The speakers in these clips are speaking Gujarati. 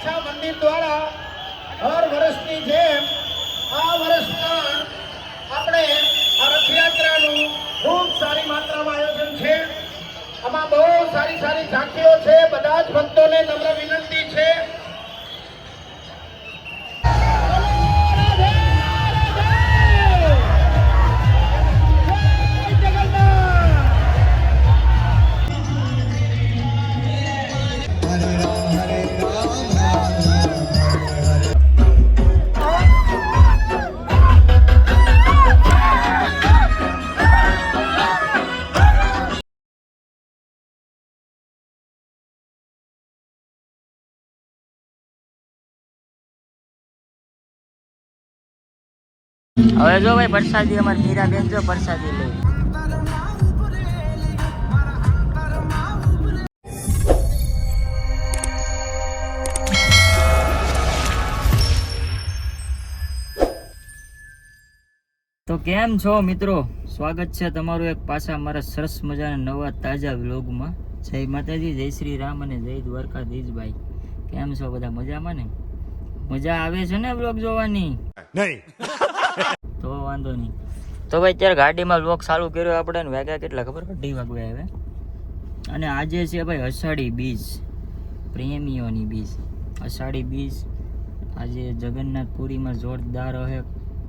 કામાખ્યા મંદિર દ્વારા હર વર્ષની જેમ આ વર્ષ પણ આપણે આ રથયાત્રાનું ખૂબ સારી માત્રામાં આયોજન છે. આમાં બહુ સારી સારી ઝાંખીઓ છે. બધા જ ભક્તોને નમ્ર વિનંતી છે. હવે જો ભાઈ પ્રસાદી અમારી મીરાબેન જો પ્રસાદી લઈ. તો કેમ છો મિત્રો, સ્વાગત છે તમારું એક પાછા અમારા સરસ મજાના નવા તાજા વ્લોગમાં. જય માતાજી, જય શ્રી રામ અને જય દ્વારકાધીશભાઈ. કેમ છો બધા, મજામાં ને? મજા આવે છે ને વ્લોગ જોવાની? નહીં તો વાંધો નહીં. તો ભાઈ અત્યારે ગાડીમાં વ્લોગ ચાલુ કર્યો આપણે, ને વાગ્યા કેટલા ખબર? 2 વાગ્યા આવે. અને આજે છે ભાઈ અષાઢી બીજ, પ્રેમીઓની બીજ, અષાઢી બીજ. આજે જગન્નાથપુરીમાં જોરદાર હે.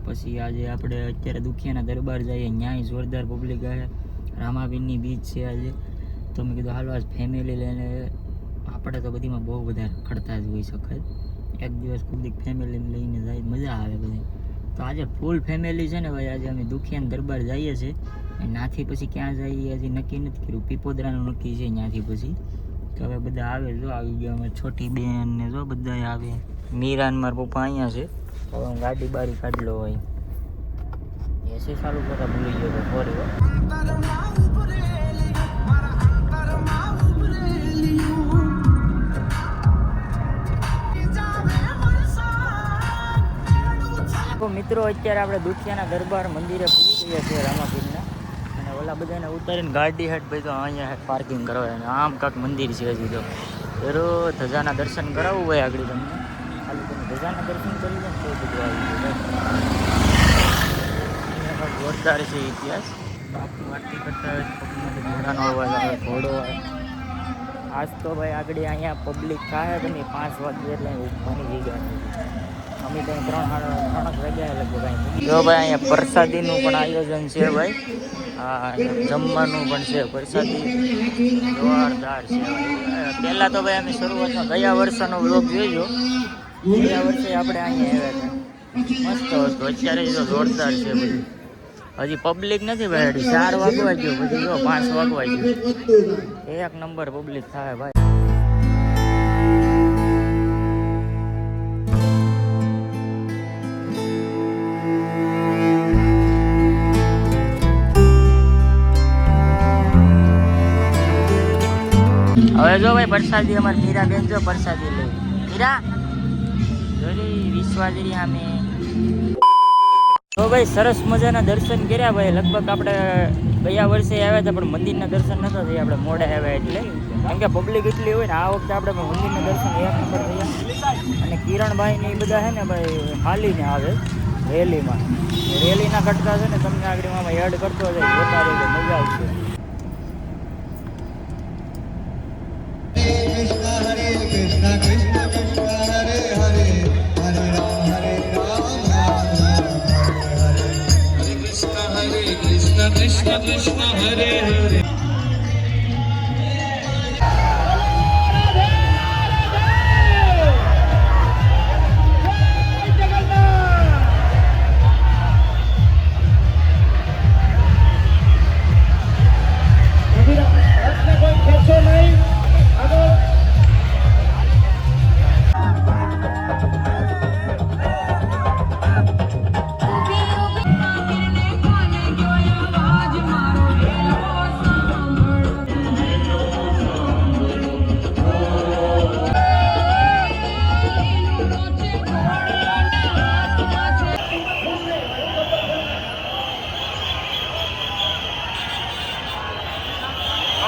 પછી આજે આપણે અત્યારે દુખિયાના દરબાર જઈએ, ન્યાય જોરદાર પબ્લિક આવે. રામાવીરની બીજ છે આજે. તો મેં કીધું હાલો આજ ફેમિલી લઈને, આપણે તો બધીમાં બહુ બધા ખડતા જ હોઈ શકાય. એક દિવસ પબ્લિક ફેમિલી લઈને જાય, મજા આવે બધી. તો આજે ફૂલ ફેમિલી છે ને ભાઈ. આજે અમે દુખિયાના દરબાર જઈએ છીએ. ત્યાંથી પછી ક્યાં જઈએ હજી નક્કી નથી કર્યું. પીપોદરાનું નક્કી છે ત્યાંથી પછી. તો હવે બધા આવે, જો આવી ગયા અમે, છોટી બેન ને જો બધા આવે. મીરા ને મારા પપ્પા અહીંયા છે. હવે હું ગાડી બારી કાઢ લો ભાઈ. એસી ચાલુ કરતા ભૂલી ગયો તો સોરી. તો મિત્રો અત્યારે આપણે દુખિયાના દરબાર મંદિરે પૂરી ગયા છીએ, રામાપીરના. અને ઓલા બધાને ઉતારીને ગાડી હેઠ ભાઈ તો અહીંયા હેઠ પાર્કિંગ કરવા. આમ કાંક મંદિર છે હજી તો. એરો ધજાના દર્શન કરાવવું હોય આગળ તમને. ખાલી તમે ધજાના દર્શન કરી દો ને તો બધું આવી જાય. જોરદાર છે ઇતિહાસ. બાપુ વાટતી કરતા ઘોડાનો અવાજ આવે, ઘોડો આવે. આજ તો ભાઈ આગળ અહીંયા પબ્લિક થાય તમે 5 વાગે એટલે બની જગ્યા. અમે ત્યાં 3 વાગ્યા લગભગ. જો ભાઈ અહીંયા પ્રસાદીનું પણ આયોજન છે ભાઈ. હા, જમવાનું પણ છે. પ્રસાદી જોરદાર છે. પહેલાં તો ભાઈ અમે શરૂઆતમાં ગયા વર્ષનો વ્લોગ જોઈજો. ગયા વર્ષે આપણે અહીંયા આવ્યા હતા, મસ્ત હતું. અત્યારે જો જોરદાર છે બધું. હજી પબ્લિક નથી ભાઈ. 4 વાગવા ગયો, પછી જો 5 વાગવા ગયો. એક નંબર પબ્લિક થાય ભાઈ. હવે જો ભાઈ પ્રસાદી અમારી મીરાબેન જો પ્રસાદી લઈ. મીરા જોરી વિશ્વાસરી સામે. તો ભાઈ સરસ મજાના દર્શન કર્યા ભાઈ. લગભગ આપણે ગયા વર્ષે આવ્યા હતા પણ મંદિરના દર્શન નતા થયા, આપણે મોડા આવ્યા એટલે. કેમ કે પબ્લિક એટલી હોય ને. આ વખતે આપણે મંદિરના દર્શન 1 નંબર થયા. અને કિરણભાઈ ને એ બધા છે ને ભાઈ હાલીને આવે રેલીમાં. રેલીના કટકા છે ને તમને આગળ આમાં એડ કરતો જાય, જોતા રહેજો, મજા આવશે. Hare Krishna Krishna Krishna Hare Hare Hare Ram Hare Ram Ram Ram Hare Hare Hare Krishna Krishna Krishna Hare Hare.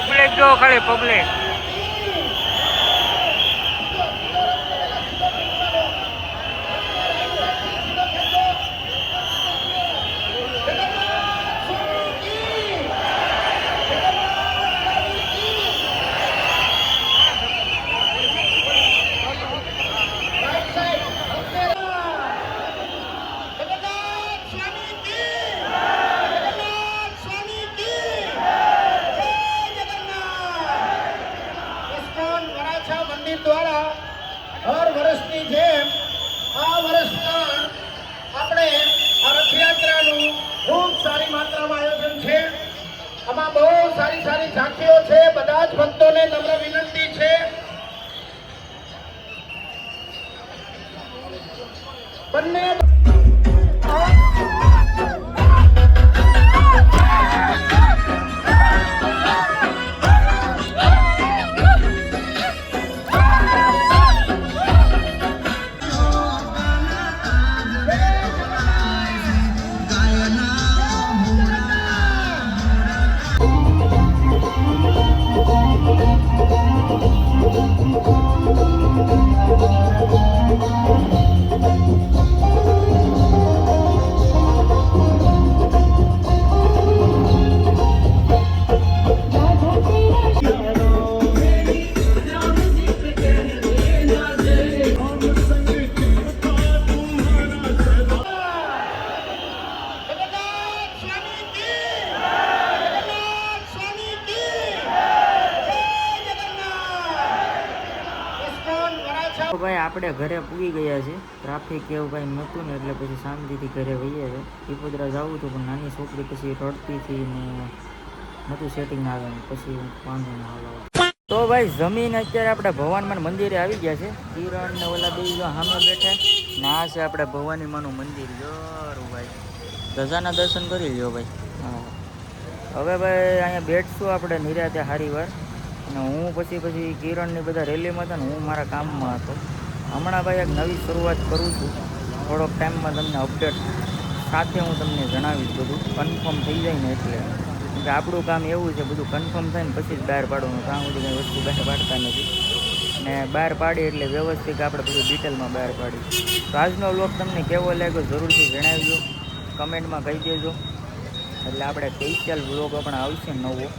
Public જો ખાલી પબ્લિક. ગીત દ્વારા હર વર્ષની જેમ આ વર્ષ પણ આપણે આ રથયાત્રાનું ખૂબ સારી માત્રામાં આયોજન છે. આમાં બહુ સારી સારી ઝાંખીઓ છે. બધા જ ભક્તોને નમ્ર વિનંતી છે બંને તો ભાઈ આપણે ઘરે પૂગી ગયા છે. ટ્રાફિક એવું કાંઈ નહોતું ને એટલે પછી શાંતિથી ઘરે વહીએ છે. પીપોદરા જવું હતું પણ નાની છોકરી પછી રડતી હતી ને નહોતું સેટિંગ આવે પછી વાંધો ના આવે. તો ભાઈ જમીન અત્યારે આપણે ભવાનીમાનું મંદિરે આવી ગયા છે. કિરણ ને ઓલા બે જો સામે બેઠા ને આ છે આપણે ભવાનીમાનું મંદિર. જોરું ભાઈ ધજાના દર્શન કરી લ્યો ભાઈ. હા હવે ભાઈ અહીંયા બેઠશું આપણે નિરાતે હારી વાર. અને હું પછી કિરણ ને બધા રેલીમાં હતા ને હું મારા કામમાં હતો. હમણાં ભાઈ એક નવી શરૂઆત કરું છું. થોડોક ટાઈમમાં તમને અપડેટ સાથે હું તમને જણાવીશ. બધું કન્ફર્મ થઈ જાય ને એટલે કે આપણું કામ એવું છે બધું કન્ફર્મ થાય ને પછી જ બહાર પાડવાનું. કામ સુધી કંઈ વસ્તુ બહાર પાડતા નથી ને બહાર પાડીએ એટલે વ્યવસ્થિત આપણે બધું ડિટેલમાં બહાર પાડીએ. તો આજનો વ્લોગ તમને કેવો લાગ્યો જરૂરથી જણાવજો, કમેન્ટમાં કહી દેજો. એટલે આપણે સ્પેશિયલ વ્લોગ પણ આવશે નવો,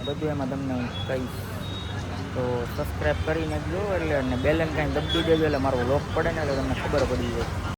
બધું એમાં તમને હું કહીશ. તો સબસ્ક્રાઈબ કરી નાખજો એટલે અને બેલ આઇકન દબાવી દેજો એટલે મારો વ્લોગ પડે ને એટલે તમને ખબર પડી જાય.